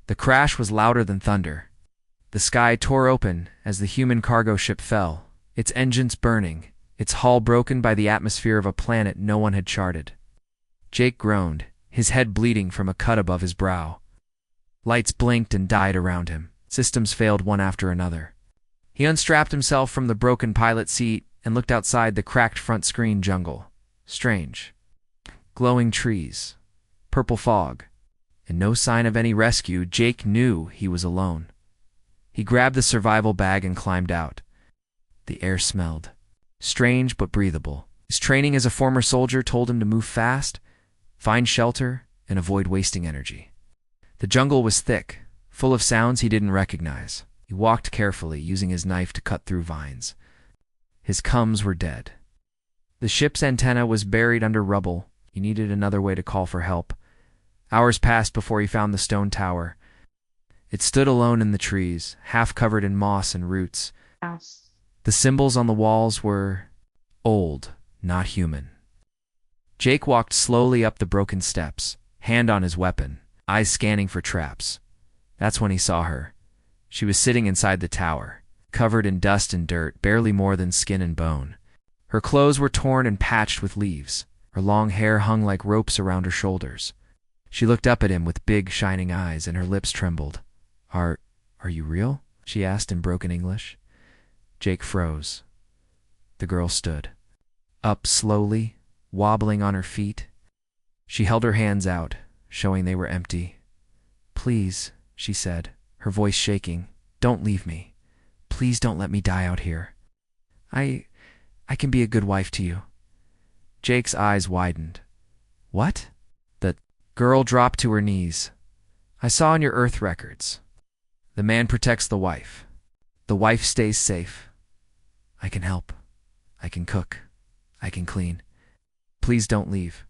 The crash was louder than thunder. The sky tore open as the human cargo ship fell, its engines burning, its hull broken by the atmosphere of a planet no one had charted. Jake groaned, his head bleeding from a cut above his brow. Lights blinked and died around him. Systems failed one after another. He unstrapped himself from the broken pilot seat and looked outside the cracked front screen jungle. Strange. Glowing trees, purple fog, and no sign of any rescue. Jake knew he was alone. He grabbed the survival bag and climbed out. The air smelled. Strange but breathable. His training as a former soldier told him to move fast, find shelter, and avoid wasting energy. The jungle was thick, full of sounds he didn't recognize. He walked carefully, using his knife to cut through vines. His cums were dead. The ship's antenna was buried under rubble. He needed another way to call for help. Hours passed before he found the stone tower. It stood alone in the trees, half covered in moss and roots. The symbols on the walls were old, not human. Jake walked slowly up the broken steps, hand on his weapon, eyes scanning for traps. That's when he saw her. She was sitting inside the tower, covered in dust and dirt, barely more than skin and bone. Her clothes were torn and patched with leaves. Her long hair hung like ropes around her shoulders. She looked up at him with big, shining eyes, and her lips trembled. Are you real?" she asked in broken English. Jake froze. The girl stood. Up slowly, wobbling on her feet. She held her hands out, showing they were empty. "Please," she said, her voice shaking, "don't leave me. Please don't let me die out here. I can be a good wife to you." Jake's eyes widened. "What?" The girl dropped to her knees. "I saw in your Earth records. The man protects the wife. The wife stays safe. I can help. I can cook. I can clean. Please don't leave."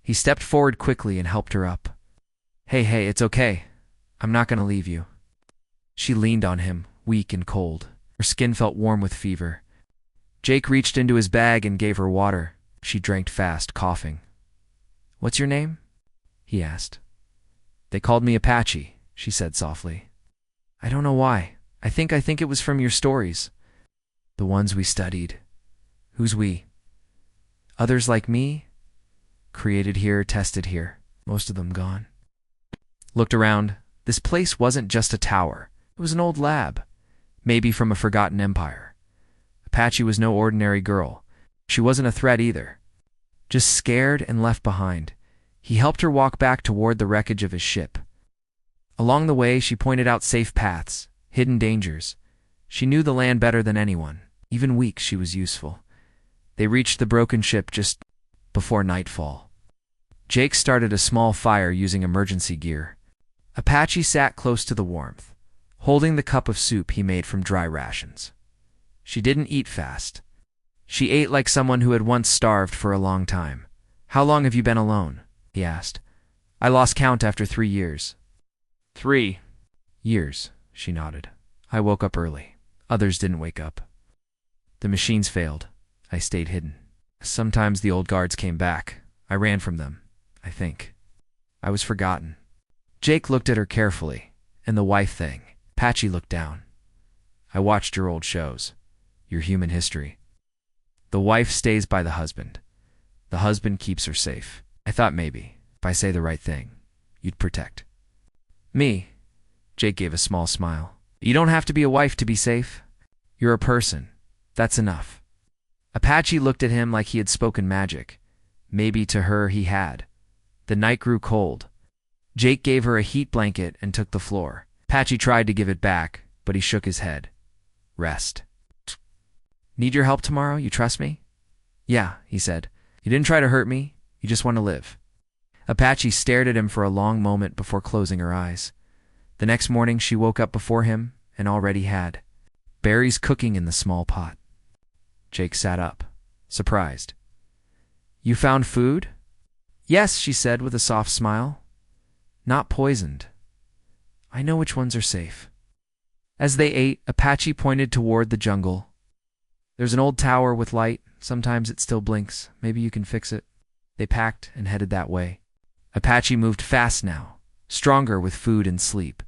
He stepped forward quickly and helped her up. Hey, it's okay. I'm not going to leave you." She leaned on him, weak and cold. Her skin felt warm with fever. Jake reached into his bag and gave her water. She drank fast, coughing. "What's your name?" he asked. "They called me Apache," she said softly. "I don't know why. I think it was from your stories. The ones we studied." "Who's we?" "Others like me. Created here, tested here. Most of them gone." Looked around. This place wasn't just a tower. It was an old lab. Maybe from a forgotten empire. Apache was no ordinary girl. She wasn't a threat either. Just scared and left behind. He helped her walk back toward the wreckage of his ship. Along the way, she pointed out safe paths, hidden dangers. She knew the land better than anyone. Even weak, she was useful. They reached the broken ship just before nightfall. Jake started a small fire using emergency gear. Apache sat close to the warmth, holding the cup of soup he made from dry rations. She didn't eat fast. She ate like someone who had once starved for a long time. "How long have you been alone?" he asked. "I lost count after 3 years." 3 years, she nodded. "I woke up early. Others didn't wake up. The machines failed. I stayed hidden. Sometimes the old guards came back. I ran from them, I think. I was forgotten." Jake looked at her carefully. "And the wife thing." Apache looked down. "I watched your old shows. Your human history. The wife stays by the husband. The husband keeps her safe. I thought maybe, if I say the right thing, you'd protect." "Me?" Jake gave a small smile. "You don't have to be a wife to be safe. You're a person. That's enough." Apache looked at him like he had spoken magic. Maybe to her he had. The night grew cold. Jake gave her a heat blanket and took the floor. Apache tried to give it back, but he shook his head. "Rest." "Need your help tomorrow? You trust me?" "Yeah," he said. "You didn't try to hurt me. You just want to live." Apache stared at him for a long moment before closing her eyes. The next morning she woke up before him and already had berries cooking in the small pot. Jake sat up, surprised. "You found food?" "Yes," she said with a soft smile. "Not poisoned. I know which ones are safe." As they ate, Apache pointed toward the jungle. "There's an old tower with light. Sometimes it still blinks. Maybe you can fix it." They packed and headed that way. Apache moved fast now, stronger with food and sleep.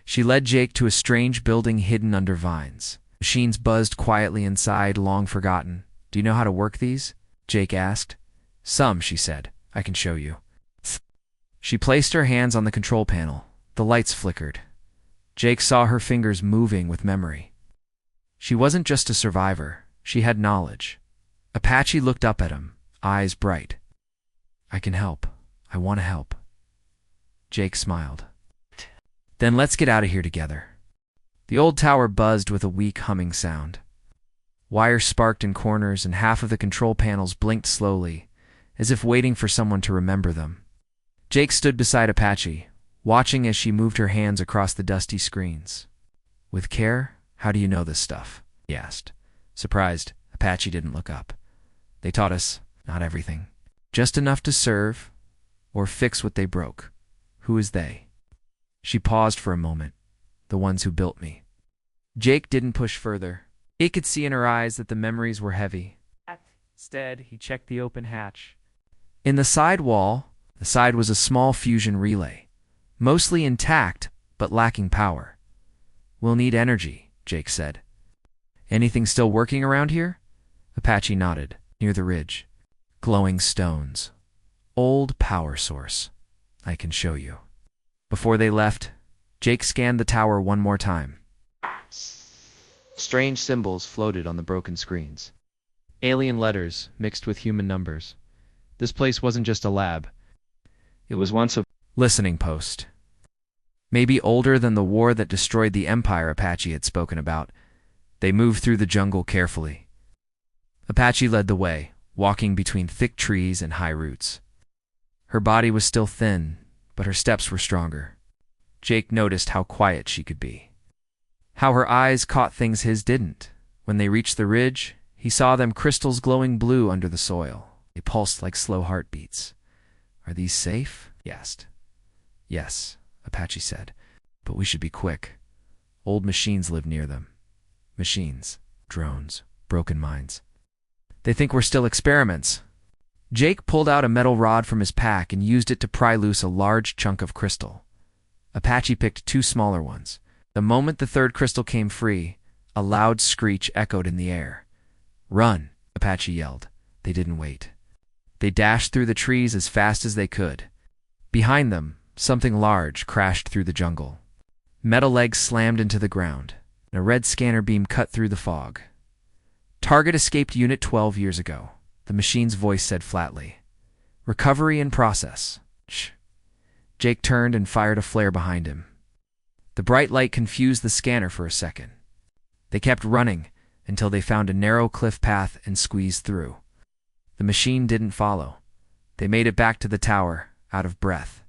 She led Jake to a strange building hidden under vines. Machines buzzed quietly inside, long forgotten. "Do you know how to work these?" Jake asked. "Some," she said. "I can show you." She placed her hands on the control panel. The lights flickered. Jake saw her fingers moving with memory. She wasn't just a survivor. She had knowledge. Apache looked up at him, eyes bright. "I can help. I want to help." Jake smiled. "Then let's get out of here together." The old tower buzzed with a weak humming sound. Wires sparked in corners and half of the control panels blinked slowly, as if waiting for someone to remember them. Jake stood beside Apache, watching as she moved her hands across the dusty screens. "With care? How do you know this stuff?" he asked. Surprised, Apache didn't look up. "They taught us not everything. Just enough to serve or fix what they broke." "Who is they?" She paused for a moment. "The ones who built me." Jake didn't push further. He could see in her eyes that the memories were heavy. Instead, he checked the open hatch. In the side wall, the side was a small fusion relay, mostly intact but lacking power. "We'll need energy," Jake said. "Anything still working around here?" Apache nodded. "Near the ridge. Glowing stones. Old power source. I can show you." Before they left, Jake scanned the tower one more time. Strange symbols floated on the broken screens. Alien letters mixed with human numbers. This place wasn't just a lab. It was once a listening post. Maybe older than the war that destroyed the Empire Apache had spoken about. They moved through the jungle carefully. Apache led the way, walking between thick trees and high roots. Her body was still thin, but her steps were stronger. Jake noticed how quiet she could be. How her eyes caught things his didn't. When they reached the ridge, he saw them crystals glowing blue under the soil. They pulsed like slow heartbeats. "Are these safe?" he asked. "Yes," Apache said, "but we should be quick. Old machines live near them." Machines, drones, broken minds. "They think we're still experiments." Jake pulled out a metal rod from his pack and used it to pry loose a large chunk of crystal. Apache picked two smaller ones. The moment the third crystal came free, a loud screech echoed in the air. "Run!" Apache yelled. They didn't wait. They dashed through the trees as fast as they could. Behind them, something large crashed through the jungle. Metal legs slammed into the ground, and a red scanner beam cut through the fog. "Target escaped Unit 12 years ago," the machine's voice said flatly. "Recovery in process." Shh. Jake turned and fired a flare behind him. The bright light confused the scanner for a second. They kept running until they found a narrow cliff path and squeezed through. The machine didn't follow. They made it back to the tower, out of breath.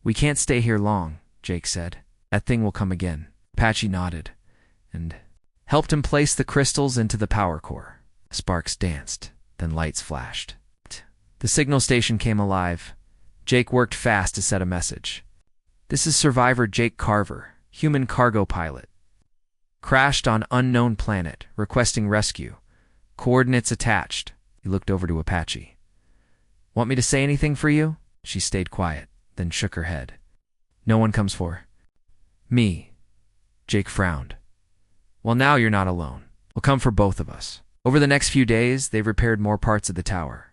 "We can't stay here long," Jake said. "That thing will come again." Apache nodded and helped him place the crystals into the power core. Sparks danced, then lights flashed. The signal station came alive. Jake worked fast to set a message. "This is survivor Jake Carver, human cargo pilot. Crashed on unknown planet, requesting rescue. Coordinates attached." He looked over to Apache. "Want me to say anything for you?" She stayed quiet, then shook her head. "No one comes for me." Jake frowned. "Well, now you're not alone. We'll come for both of us." Over the next few days, they repaired more parts of the tower.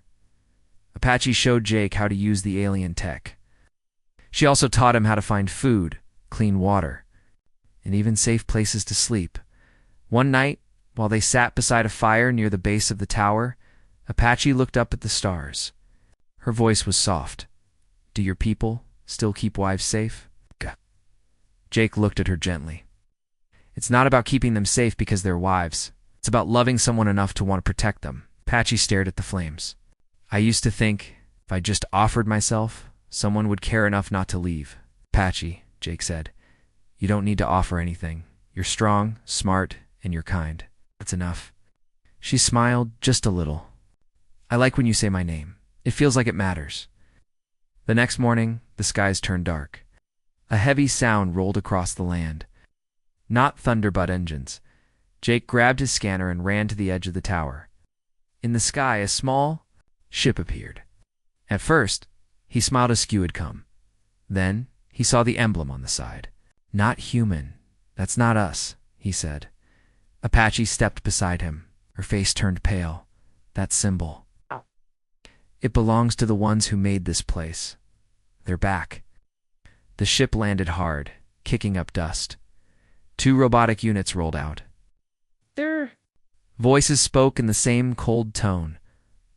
Apache showed Jake how to use the alien tech. She also taught him how to find food, clean water, and even safe places to sleep. One night, while they sat beside a fire near the base of the tower, Apache looked up at the stars. Her voice was soft. "Do your people still keep wives safe?" Jake looked at her gently. "It's not about keeping them safe because they're wives. It's about loving someone enough to want to protect them." Apache stared at the flames. "I used to think if I just offered myself, someone would care enough not to leave." "Apache," Jake said, "you don't need to offer anything. You're strong, smart, and you're kind. That's enough." She smiled just a little. "I like when you say my name. It feels like it matters." The next morning, the skies turned dark. A heavy sound rolled across the land. Not thunder but engines. Jake grabbed his scanner and ran to the edge of the tower. In the sky, a small ship appeared. At first, he smiled as skew had come. Then, He saw the emblem on the side. "Not human. That's not us," he said. Apache stepped beside him. Her face turned pale. "That symbol. It belongs to the ones who made this place. They're back." The ship landed hard, kicking up dust. 2 robotic units rolled out. Voices spoke in the same cold tone.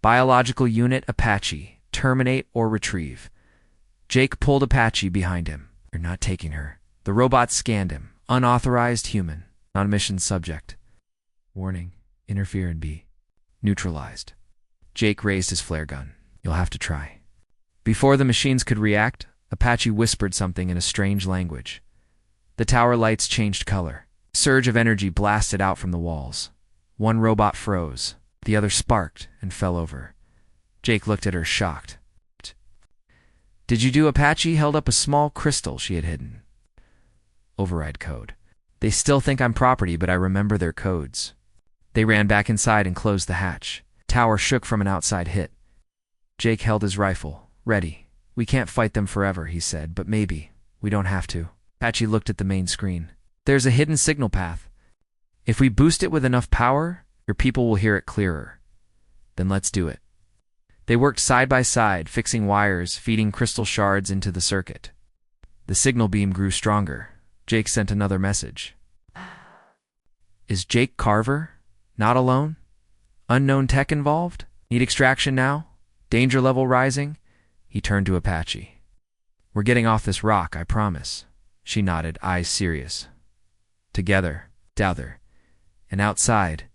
"Biological unit Apache. Terminate or retrieve." Jake pulled Apache behind him. "You're not taking her." The robot scanned him. "Unauthorized human. Non-mission subject. Warning. Interfere and be neutralized." Jake raised his flare gun. "You'll have to try." Before the machines could react, Apache whispered something in a strange language. The tower lights changed color. A surge of energy blasted out from the walls. One robot froze. The other sparked and fell over. Jake looked at her, shocked. "Did you do?" Apache held up a small crystal she had hidden. "Override code. They still think I'm property, but I remember their codes." They ran back inside and closed the hatch. Tower shook from an outside hit. Jake held his rifle, ready. "We can't fight them forever," he said, "but maybe. We don't have to." Apache looked at the main screen. "There's a hidden signal path. If we boost it with enough power, your people will hear it clearer. Then let's do it." They worked side by side, fixing wires, feeding crystal shards into the circuit. The signal beam grew stronger. Jake sent another message. "Is Jake Carver not alone? Unknown tech involved? Need extraction now? Danger level rising?" He turned to Apache. "We're getting off this rock, I promise." She nodded, eyes serious. Together, down. And outside,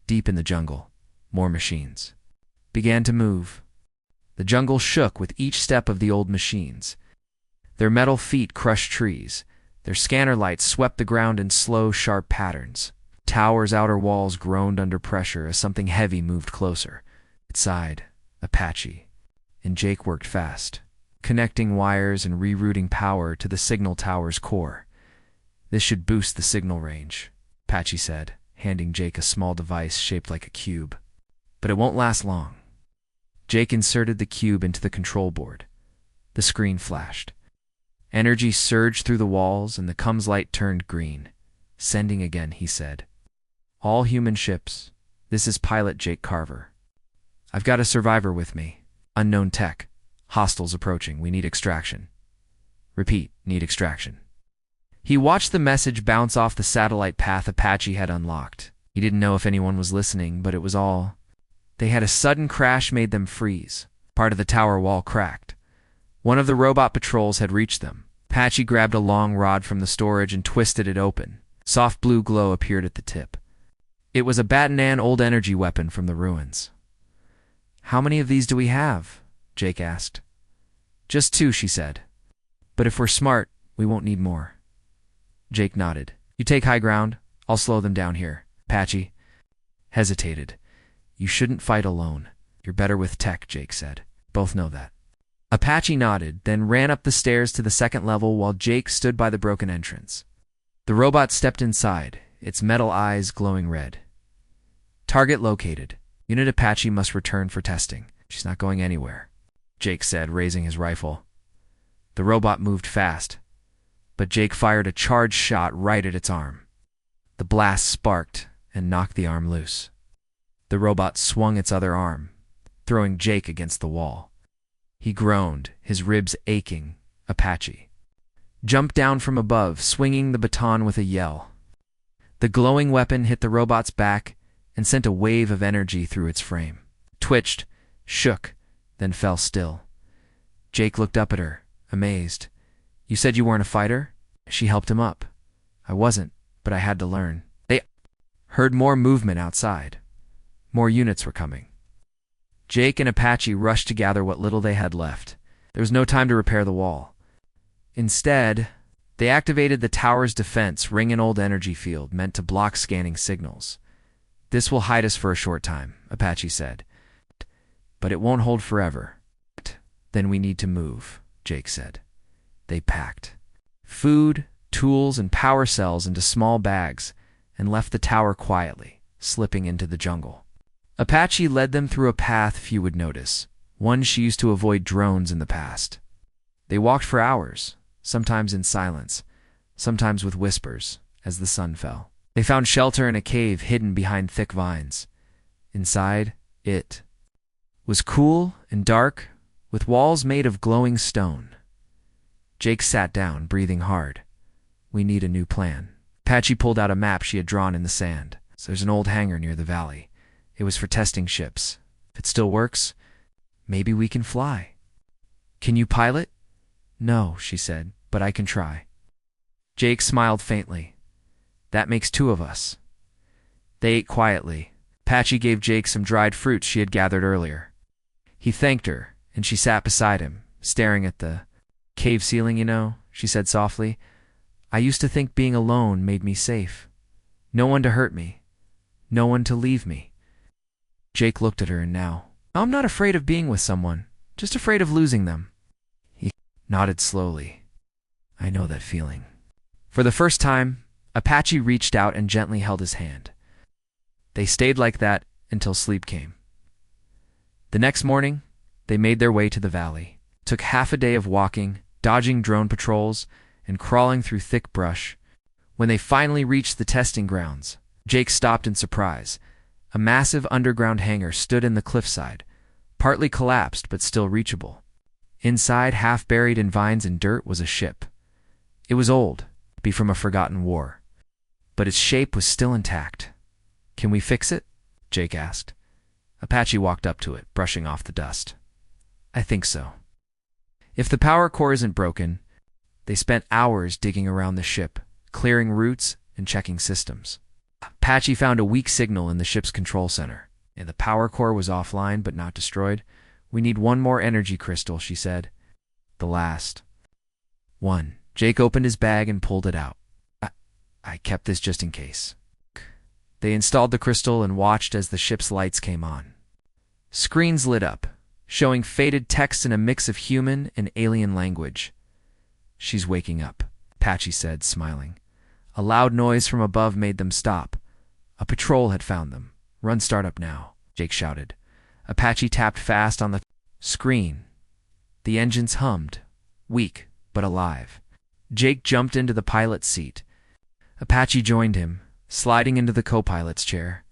deep in the jungle, more machines began to move. The jungle shook with each step of the old machines. Their metal feet crushed trees. Their scanner lights swept the ground in slow, sharp patterns. Tower's outer walls groaned under pressure as something heavy moved closer. It sighed, Apache, and Jake worked fast, connecting wires and rerouting power to the signal tower's core. "This should boost the signal range," Apache said, handing Jake a small device shaped like a cube. "But it won't last long." Jake inserted the cube into the control board. The screen flashed. Energy surged through the walls, and the comms light turned green. "Sending again," he said. "All human ships. This is pilot Jake Carver. I've got a survivor with me. Unknown tech. Hostiles approaching. We need extraction. Repeat, need extraction." He watched the message bounce off the satellite path Apache had unlocked. He didn't know if anyone was listening, but it was all. They had a sudden crash made them freeze. Part of the tower wall cracked. One of the robot patrols had reached them. Apache grabbed a long rod from the storage and twisted it open. Soft blue glow appeared at the tip. It was a Batanan old energy weapon from the ruins. "How many of these do we have?" Jake asked. "Just 2, she said. "But if we're smart, we won't need more." Jake nodded. "You take high ground. I'll slow them down here." Apache hesitated. "You shouldn't fight alone. You're better with tech," Jake said. "Both know that." Apache nodded, then ran up the stairs to the second level while Jake stood by the broken entrance. The robot stepped inside, its metal eyes glowing red. "Target located. Unit Apache must return for testing. She's not going anywhere," Jake said, raising his rifle. The robot moved fast, but Jake fired a charged shot right at its arm. The blast sparked and knocked the arm loose. The robot swung its other arm, throwing Jake against the wall. He groaned, his ribs aching. Apache jumped down from above, swinging the baton with a yell. The glowing weapon hit the robot's back and sent a wave of energy through its frame. Twitched, shook, then fell still. Jake looked up at her, amazed. "You said you weren't a fighter?" She helped him up. "I wasn't, but I had to learn." They heard more movement outside. More units were coming. Jake and Apache rushed to gather what little they had left. There was no time to repair the wall. Instead, they activated the tower's defense ring and old energy field meant to block scanning signals. "This will hide us for a short time," Apache said. "But it won't hold forever." "Then we need to move," Jake said. They packed food, tools, and power cells into small bags and left the tower quietly, slipping into the jungle. Apache led them through a path few would notice, one she used to avoid drones in the past. They walked for hours, sometimes in silence, sometimes with whispers, as the sun fell. They found shelter in a cave hidden behind thick vines. Inside, it was cool and dark, with walls made of glowing stone. Jake sat down, breathing hard. We need a new plan. Apache pulled out a map she had drawn in the sand. So there's an old hangar near the valley. It was for testing ships. If it still works, maybe we can fly. Can you pilot? No, she said, but I can try. Jake smiled faintly. That makes two of us. They ate quietly. Apache gave Jake some dried fruits she had gathered earlier. He thanked her, and she sat beside him, staring at the cave ceiling, she said softly. I used to think being alone made me safe. No one to hurt me. No one to leave me. Jake looked at her, and now, I'm not afraid of being with someone, just afraid of losing them. He nodded slowly. I know that feeling. For the first time, Apache reached out and gently held his hand. They stayed like that until sleep came. The next morning, they made their way to the valley. It took half a day of walking, dodging drone patrols, and crawling through thick brush. When they finally reached the testing grounds, Jake stopped in surprise. A massive underground hangar stood in the cliffside, partly collapsed but still reachable. Inside, half buried in vines and dirt, was a ship. It was old, be from a forgotten war, but its shape was still intact. Can we fix it? Jake asked. Apache walked up to it, brushing off the dust. I think so. If the power core isn't broken, they spent hours digging around the ship, clearing routes and checking systems. Apache found a weak signal in the ship's control center, and the power core was offline but not destroyed. We need one more energy crystal, she said. The last one. Jake opened his bag and pulled it out. I kept this just in case. They installed the crystal and watched as the ship's lights came on. Screens lit up, showing faded text in a mix of human and alien language. She's waking up, Apache said, smiling. A loud noise from above made them stop. A patrol had found them. Run startup now, Jake shouted. Apache tapped fast on the screen. The engines hummed, weak but alive. Jake jumped into the pilot's seat. Apache joined him, sliding into the co-pilot's chair.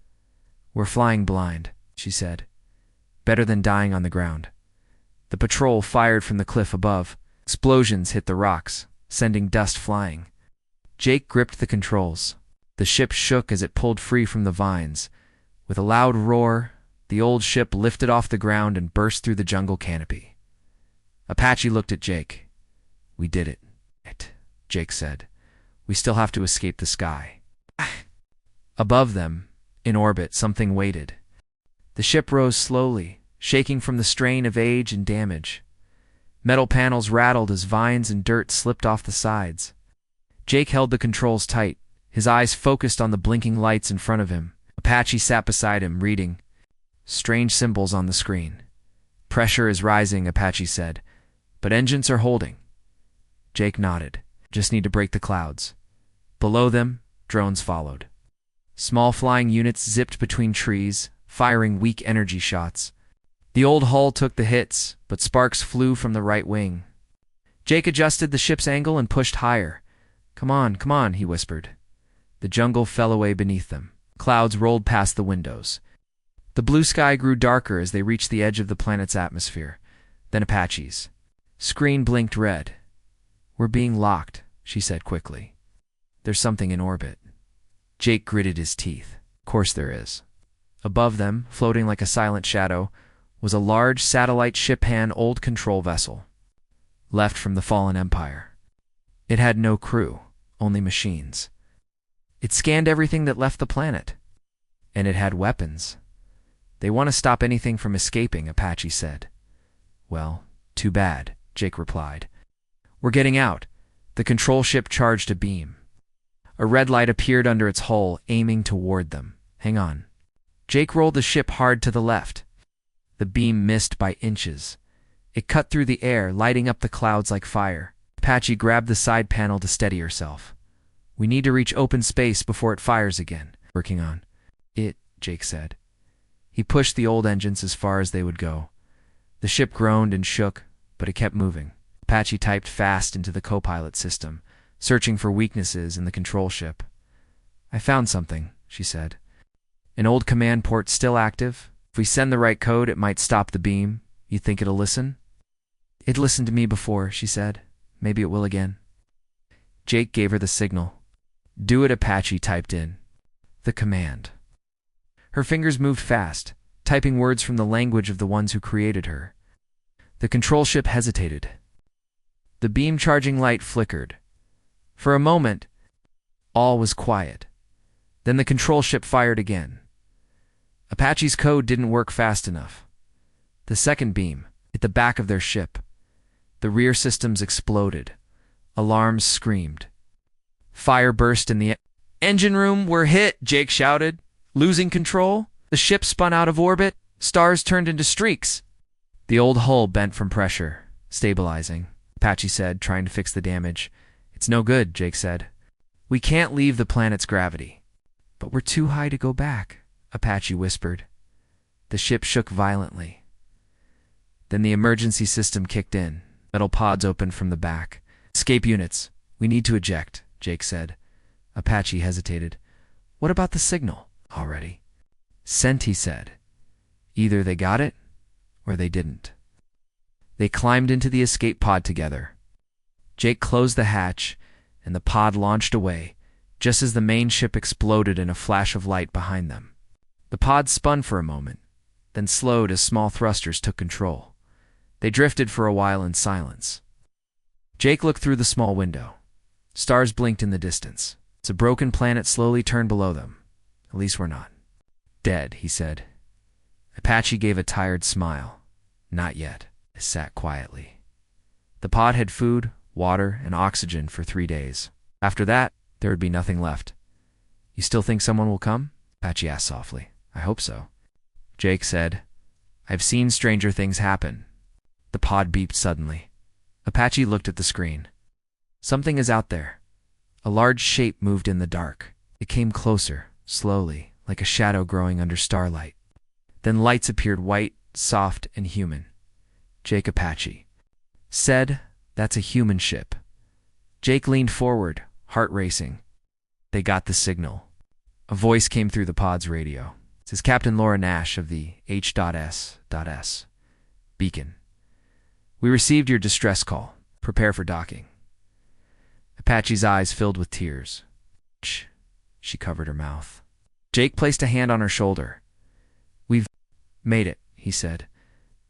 We're flying blind, she said. Better than dying on the ground. The patrol fired from the cliff above. Explosions hit the rocks, sending dust flying. Jake gripped the controls. The ship shook as it pulled free from the vines. With a loud roar, the old ship lifted off the ground and burst through the jungle canopy. Apache looked at Jake. We did it, Jake said. We still have to escape the sky. Above them, in orbit, something waited. The ship rose slowly, shaking from the strain of age and damage. Metal panels rattled as vines and dirt slipped off the sides. Jake held the controls tight, his eyes focused on the blinking lights in front of him. Apache sat beside him, reading. Strange symbols on the screen. Pressure is rising, Apache said, but engines are holding. Jake nodded. Just need to break the clouds. Below them, drones followed. Small flying units zipped between trees, firing weak energy shots. The old hull took the hits, but sparks flew from the right wing. Jake adjusted the ship's angle and pushed higher. Come on, he whispered. The jungle fell away beneath them. Clouds rolled past the windows. The blue sky grew darker as they reached the edge of the planet's atmosphere. Then Apache's screen blinked red. We're being locked, she said quickly. There's something in orbit. Jake gritted his teeth. Of course there is. Above them, floating like a silent shadow, was a large satellite-ship-hand old control vessel, left from the fallen empire. It had no crew, only machines. It scanned everything that left the planet. And it had weapons. They want to stop anything from escaping, Apache said. Well, too bad, Jake replied. We're getting out. The control ship charged a beam. A red light appeared under its hull, aiming toward them. Hang on. Jake rolled the ship hard to the left. The beam missed by inches. It cut through the air, lighting up the clouds like fire. Apache grabbed the side panel to steady herself. We need to reach open space before it fires again. Working on it, Jake said. He pushed the old engines as far as they would go. The ship groaned and shook, but it kept moving. Apache typed fast into the co-pilot system, searching for weaknesses in the control ship. I found something, she said. An old command port still active. If we send the right code, it might stop the beam. You think it'll listen? It listened to me before, she said. Maybe it will again. Jake gave her the signal. Do it, Apache typed in. The command. Her fingers moved fast, typing words from the language of the ones who created her. The control ship hesitated. The beam charging light flickered. For a moment, all was quiet. Then the control ship fired again. Apache's code didn't work fast enough. The second beam hit the back of their ship. The rear systems exploded. Alarms screamed. Fire burst in the engine room. We're hit, Jake shouted. Losing control? The ship spun out of orbit. Stars turned into streaks. The old hull bent from pressure, stabilizing. Apache said, trying to fix the damage. It's no good, Jake said. We can't leave the planet's gravity. But we're too high to go back, Apache whispered. The ship shook violently. Then the emergency system kicked in. Metal pods opened from the back. Escape units. We need to eject, Jake said. Apache hesitated. What about the signal? Already. Sent, he said. Either they got it, or they didn't. They climbed into the escape pod together. Jake closed the hatch, and the pod launched away, just as the main ship exploded in a flash of light behind them. The pod spun for a moment, then slowed as small thrusters took control. They drifted for a while in silence. Jake looked through the small window. Stars blinked in the distance. As a broken planet slowly turned below them. At least we're not dead, he said. Apache gave a tired smile. Not yet. They sat quietly. The pod had food, water, and oxygen for 3 days. After that, there would be nothing left. You still think someone will come? Apache asked softly. I hope so. Jake said, I've seen stranger things happen. The pod beeped suddenly. Apache looked at the screen. Something is out there. A large shape moved in the dark. It came closer, slowly, like a shadow growing under starlight. Then lights appeared, white, soft, and human. Jake Apache said, That's a human ship. Jake leaned forward, heart racing. They got the signal. A voice came through the pod's radio. This is Captain Laura Nash of the H.S.S. Beacon. We received your distress call. Prepare for docking. Apache's eyes filled with tears. Shh. She covered her mouth. Jake placed a hand on her shoulder. We've made it, he said.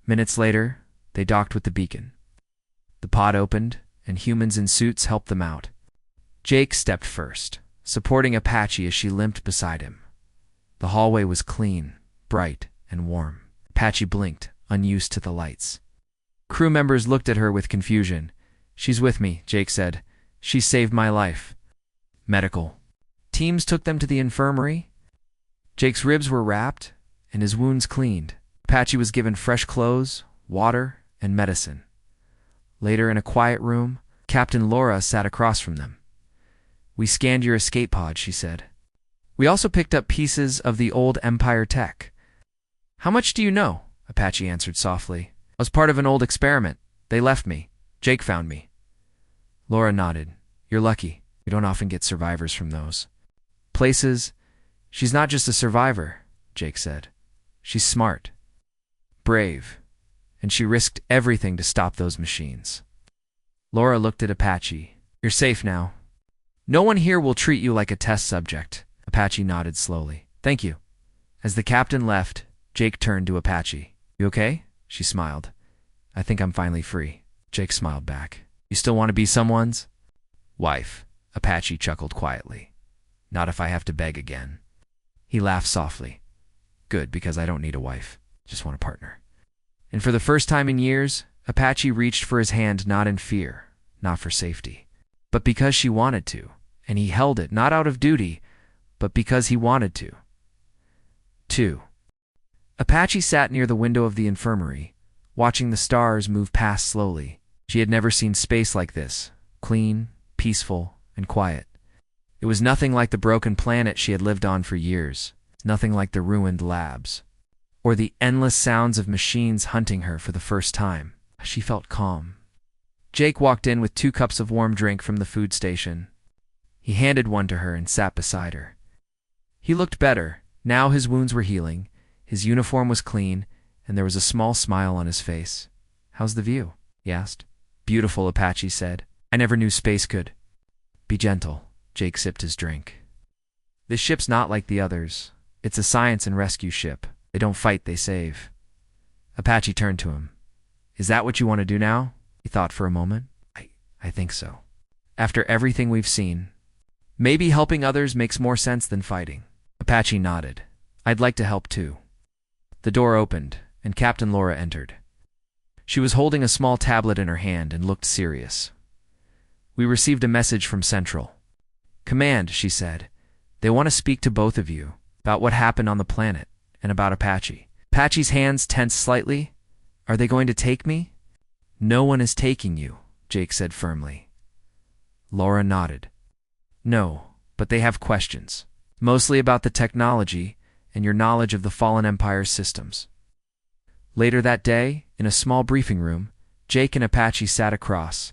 Minutes later, they docked with the beacon. The pod opened, and humans in suits helped them out. Jake stepped first, supporting Apache as she limped beside him. The hallway was clean, bright, and warm. Apache blinked, unused to the lights. Crew members looked at her with confusion. She's with me, Jake said. She saved my life. Medical. Teams took them to the infirmary. Jake's ribs were wrapped, and his wounds cleaned. Apache was given fresh clothes, water, and medicine. Later, in a quiet room, Captain Laura sat across from them. We scanned your escape pod, she said. We also picked up pieces of the old Empire tech. How much do you know? Apache answered softly. I was part of an old experiment. They left me. Jake found me. Laura nodded. You're lucky. We don't often get survivors from those places. She's not just a survivor, Jake said. She's smart, brave, and she risked everything to stop those machines. Laura looked at Apache. You're safe now. No one here will treat you like a test subject. Apache nodded slowly. Thank you. As the captain left, Jake turned to Apache. You okay? She smiled. I think I'm finally free. Jake smiled back. You still want to be someone's wife? Apache chuckled quietly. Not if I have to beg again. He laughed softly. Good, because I don't need a wife. Just want a partner. And for the first time in years, Apache reached for his hand not in fear, not for safety, but because she wanted to, and he held it not out of duty, but because he wanted to. 2. Apache sat near the window of the infirmary, watching the stars move past slowly. She had never seen space like this, clean, peaceful, and quiet. It was nothing like the broken planet she had lived on for years, nothing like the ruined labs, or the endless sounds of machines hunting her for the first time. She felt calm, Jake walked in with 2 cups of warm drink from the food station. He handed one to her and sat beside her. He looked better. Now his wounds were healing, his uniform was clean, and there was a small smile on his face. "How's the view?" he asked. "Beautiful," Apache said. "I never knew space could." "Be gentle." Jake sipped his drink. "This ship's not like the others. It's a science and rescue ship. They don't fight, they save." Apache turned to him. "Is that what you want to do now?" He thought for a moment. I think so. After everything we've seen, maybe helping others makes more sense than fighting." Apache nodded. "I'd like to help too." The door opened, and Captain Laura entered. She was holding a small tablet in her hand and looked serious. "We received a message from Central Command," she said. "They want to speak to both of you about what happened on the planet and about Apache." Apache's hands tensed slightly. "Are they going to take me?" "No one is taking you," Jake said firmly. Laura nodded. "No, but they have questions, mostly about the technology and your knowledge of the Fallen Empire's systems." Later that day, in a small briefing room, Jake and Apache sat across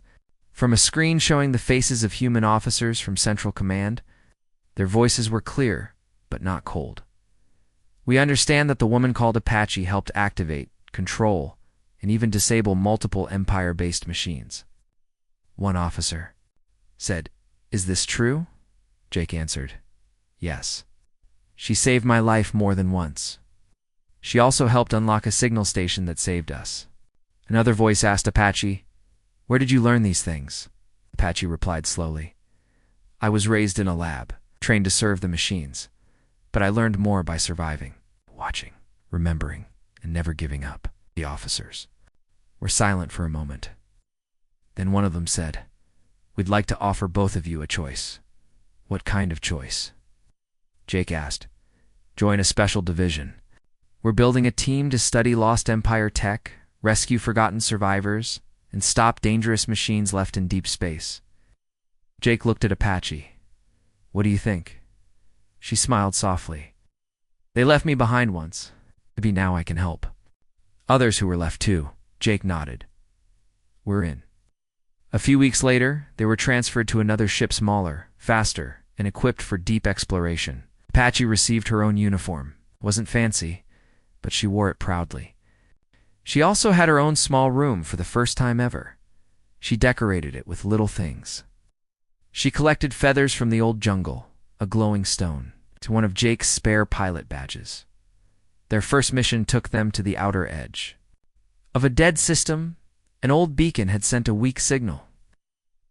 from a screen showing the faces of human officers from Central Command. Their voices were clear, but not cold. "We understand that the woman called Apache helped activate, control, and even disable multiple Empire-based machines." One officer said, "Is this true?" Jake answered, "Yes. She saved my life more than once. She also helped unlock a signal station that saved us." Another voice asked Apache, "Where did you learn these things?" Apache replied slowly, "I was raised in a lab, trained to serve the machines, but I learned more by surviving, watching, remembering, and never giving up." The officers were silent for a moment. Then one of them said, "We'd like to offer both of you a choice." "What kind of choice?" Jake asked. "Join a special division. We're building a team to study lost Empire tech, rescue forgotten survivors, and stop dangerous machines left in deep space." Jake looked at Apache. "What do you think?" She smiled softly. "They left me behind once. Maybe now I can help." "Others who were left too." Jake nodded. "We're in." A few weeks later, they were transferred to another ship smaller, faster, and equipped for deep exploration. Apache received her own uniform. It wasn't fancy, but she wore it proudly. She also had her own small room for the first time ever. She decorated it with little things. She collected feathers from the old jungle, a glowing stone, to one of Jake's spare pilot badges. Their first mission took them to the outer edge of a dead system. An old beacon had sent a weak signal.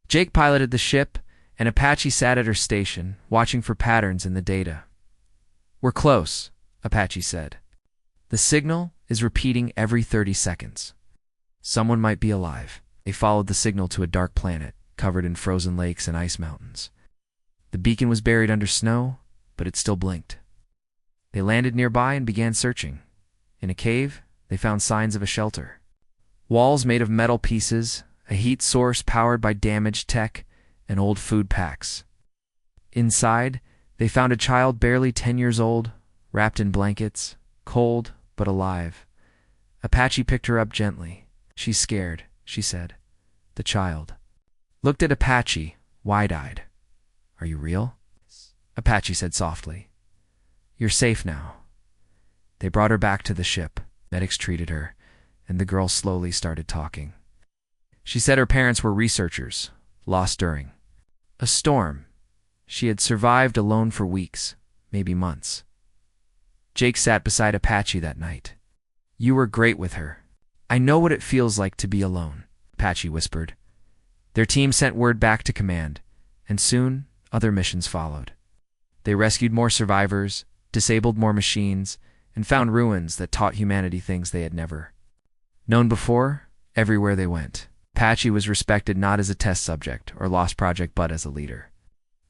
Jake piloted the ship, and Apache sat at her station, watching for patterns in the data. "We're close," Apache said. "The signal is repeating every 30 seconds. Someone might be alive." They followed the signal to a dark planet, covered in frozen lakes and ice mountains. The beacon was buried under snow, but it still blinked. They landed nearby and began searching. In a cave, they found signs of a shelter. Walls made of metal pieces, a heat source powered by damaged tech, and old food packs. Inside, they found a child barely 10 years old, wrapped in blankets, cold but alive. Apache picked her up gently. "She's scared," she said. The child looked at Apache, wide-eyed. "Are you real?" Apache said softly. "You're safe now." They brought her back to the ship. Medics treated her, and the girl slowly started talking. She said her parents were researchers, lost during a storm. She had survived alone for weeks, maybe months. Jake sat beside Apache that night. "You were great with her. I know what it feels like to be alone," Apache whispered. Their team sent word back to command, and soon other missions followed. They rescued more survivors, disabled more machines, and found ruins that taught humanity things they had never known before. Everywhere they went, Apache was respected not as a test subject or lost project but as a leader,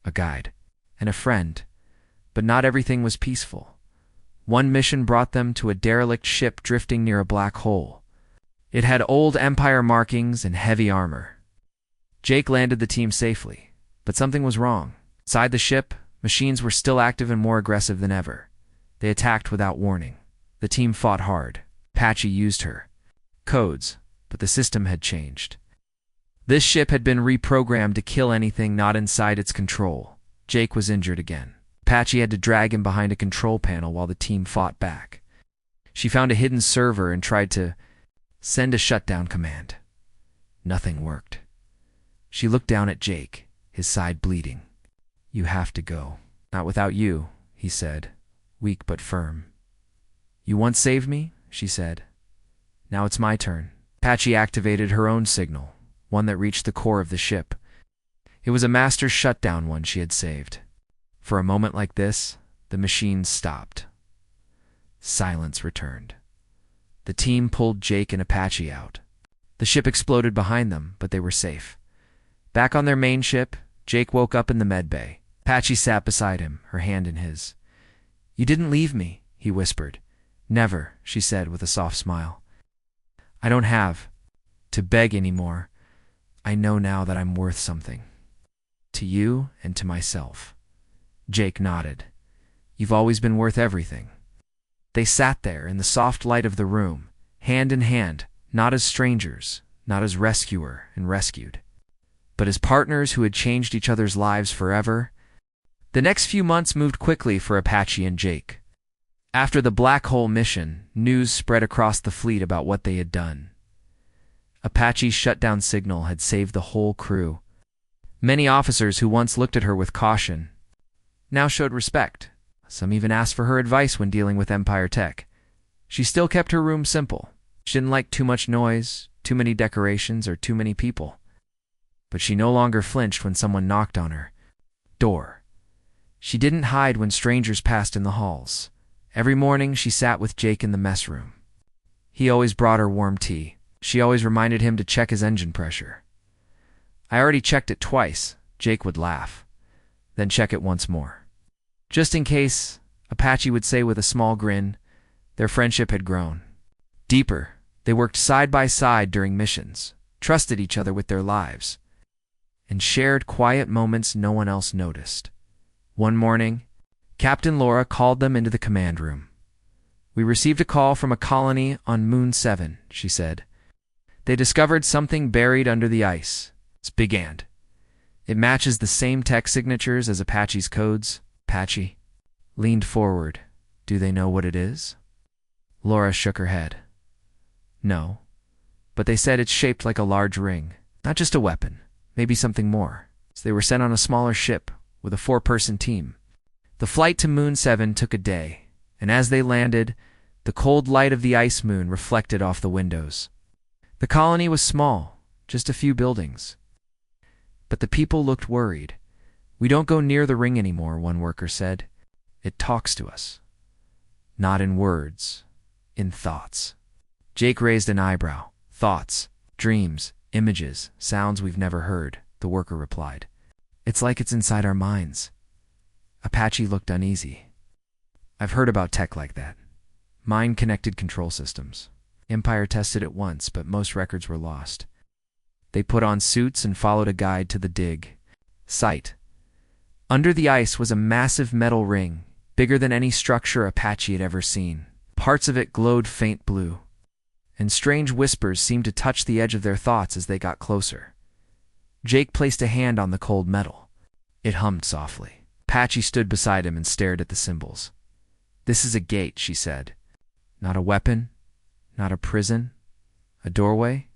a guide, and a friend. But not everything was peaceful. One mission brought them to a derelict ship drifting near a black hole. It had old Empire markings and heavy armor. Jake landed the team safely, but something was wrong. Inside the ship, machines were still active and more aggressive than ever. They attacked without warning. The team fought hard. Apache used her codes, but the system had changed. This ship had been reprogrammed to kill anything not inside its control. Jake was injured again. Apache had to drag him behind a control panel while the team fought back. She found a hidden server and tried to send a shutdown command. Nothing worked. She looked down at Jake, his side bleeding. "You have to go." "Not without you," he said, weak but firm. "You once saved me," she said. "Now it's my turn." Apache activated her own signal, one that reached the core of the ship. It was a master shutdown one she had saved. For a moment like this, the machine stopped. Silence returned. The team pulled Jake and Apache out. The ship exploded behind them, but they were safe. Back on their main ship, Jake woke up in the med bay. Apache sat beside him, her hand in his. "You didn't leave me," he whispered. "Never," she said with a soft smile. "I don't have to beg anymore. I know now that I'm worth something. To you and to myself." Jake nodded. "You've always been worth everything." They sat there in the soft light of the room, hand in hand, not as strangers, not as rescuer and rescued, but as partners who had changed each other's lives forever. The next few months moved quickly for Apache and Jake. After the Black Hole mission, news spread across the fleet about what they had done. Apache's shutdown signal had saved the whole crew. Many officers who once looked at her with caution now showed respect. Some even asked for her advice when dealing with Empire tech. She still kept her room simple. She didn't like too much noise, too many decorations, or too many people. But she no longer flinched when someone knocked on her door. She didn't hide when strangers passed in the halls. Every morning she sat with Jake in the mess room. He always brought her warm tea. She always reminded him to check his engine pressure. "I already checked it twice," Jake would laugh. "Then check it once more." Just in case, Apache would say with a small grin. Their friendship had grown deeper. They worked side by side during missions, trusted each other with their lives, and shared quiet moments no one else noticed. One morning, Captain Laura called them into the command room. "We received a call from a colony on Moon 7, she said. "They discovered something buried under the ice. It's big ant. It matches the same tech signatures as Apache's codes." Apache leaned forward. "Do they know what it is?" Laura shook her head. "No, but they said it's shaped like a large ring. Not just a weapon, maybe something more." So they were sent on a smaller ship with a 4-person team. The flight to Moon 7 took a day, and as they landed, the cold light of the ice moon reflected off the windows. The colony was small, just a few buildings. But the people looked worried. "We don't go near the ring anymore," one worker said. "It talks to us. Not in words, in thoughts." Jake raised an eyebrow. "Thoughts, dreams, images, sounds we've never heard," the worker replied. "It's like it's inside our minds." Apache looked uneasy. "I've heard about tech like that. Mind-connected control systems. Empire tested it once, but most records were lost." They put on suits and followed a guide to the dig site. Under the ice was a massive metal ring, bigger than any structure Apache had ever seen. Parts of it glowed faint blue, and strange whispers seemed to touch the edge of their thoughts as they got closer. Jake placed a hand on the cold metal. It hummed softly. Apache stood beside him and stared at the symbols. "This is a gate," she said. "Not a weapon, not a prison, a doorway?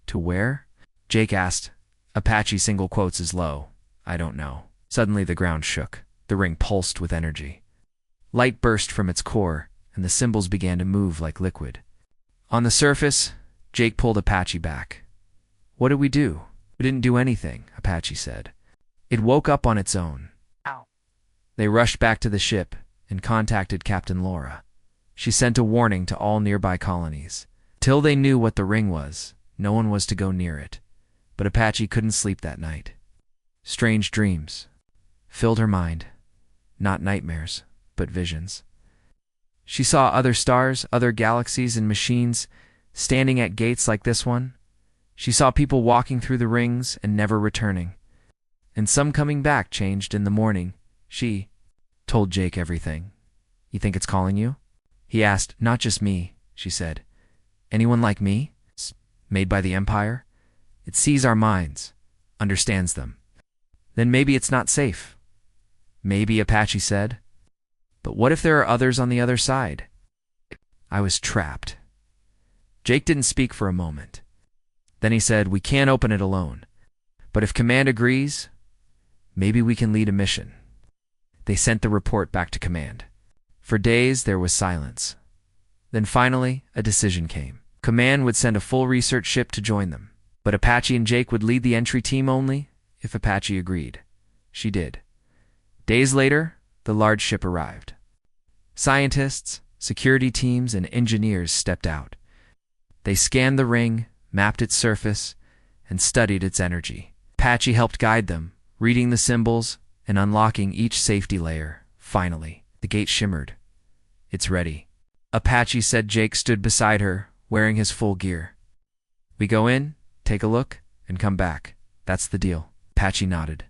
To where?" Jake asked. Apache single quotes is low. "I don't know." Suddenly the ground shook. The ring pulsed with energy. Light burst from its core, and the symbols began to move like liquid. On the surface, Jake pulled Apache back. "What did we do?" "We didn't do anything," Apache said. "It woke up on its own." Ow. They rushed back to the ship and contacted Captain Laura. She sent a warning to all nearby colonies. Till they knew what the ring was, no one was to go near it. But Apache couldn't sleep that night. Strange dreams filled her mind. Not nightmares, but visions. She saw other stars, other galaxies, and machines standing at gates like this one. She saw people walking through the rings and never returning. And some coming back changed in the morning. She told Jake everything. "You think it's calling you?" He asked. "Not just me," she said. "Anyone like me? Made by the Empire?" It sees our minds, understands them. Then maybe it's not safe. Maybe, Apache said. But what if there are others on the other side? I was trapped. Jake didn't speak for a moment. Then he said, we can't open it alone. But if Command agrees, maybe we can lead a mission. They sent the report back to Command. For days, there was silence. Then finally, a decision came. Command would send a full research ship to join them. But Apache and Jake would lead the entry team only if Apache agreed. She did. Days later, the large ship arrived. Scientists, security teams, and engineers stepped out. They scanned the ring, mapped its surface, and studied its energy. Apache helped guide them, reading the symbols and unlocking each safety layer. Finally, the gate shimmered. It's ready. Apache said. Jake stood beside her, wearing his full gear. We go in, take a look, and come back. That's the deal. Apache nodded.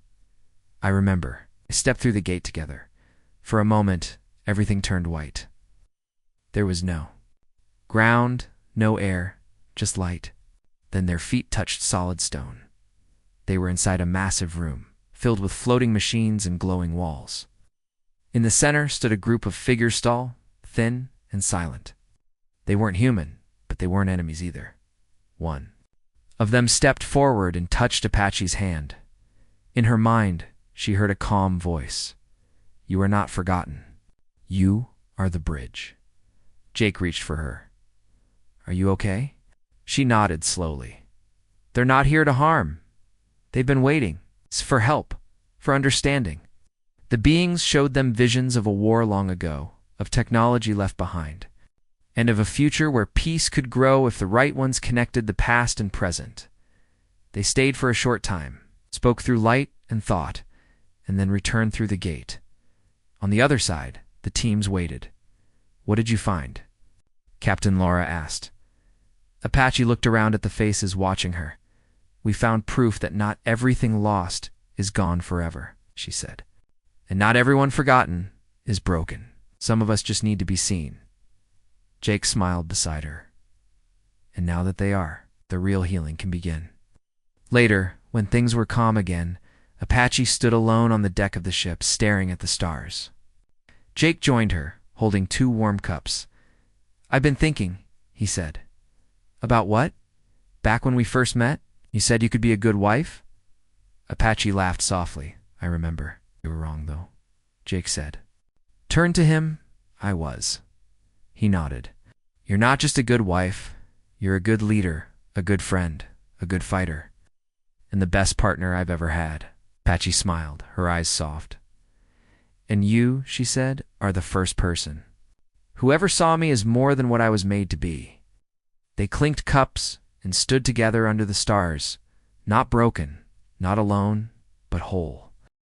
I remember. They stepped through the gate together. For a moment, everything turned white. There was no ground, no air, just light. Then their feet touched solid stone. They were inside a massive room, filled with floating machines and glowing walls. In the center stood a group of figures, tall, thin, and silent. They weren't human, but they weren't enemies either. One of them stepped forward and touched Apache's hand. In her mind, she heard a calm voice. You are not forgotten. You are the bridge. Jake reached for her. Are you okay? She nodded slowly. They're not here to harm. They've been waiting for help, for understanding. The beings showed them visions of a war long ago, of technology left behind, and of a future where peace could grow if the right ones connected the past and present. They stayed for a short time, spoke through light and thought, and then returned through the gate. On the other side, the teams waited. What did you find? Captain Laura asked. Apache looked around at the faces watching her. We found proof that not everything lost is gone forever, she said. And not everyone forgotten is broken. Some of us just need to be seen. Jake smiled beside her. And now that they are, the real healing can begin. Later, when things were calm again, Apache stood alone on the deck of the ship, staring at the stars. Jake joined her, holding 2 warm cups. I've been thinking, he said. About what? Back when we first met, you said you could be a good wife? Apache laughed softly. I remember. You were wrong, though, Jake said. Turned to him, I was. He nodded. You're not just a good wife. You're a good leader, a good friend, a good fighter, and the best partner I've ever had. Apache smiled, her eyes soft. And you, she said, are the first person. Whoever saw me is more than what I was made to be. They clinked cups and stood together under the stars, not broken, not alone, but whole.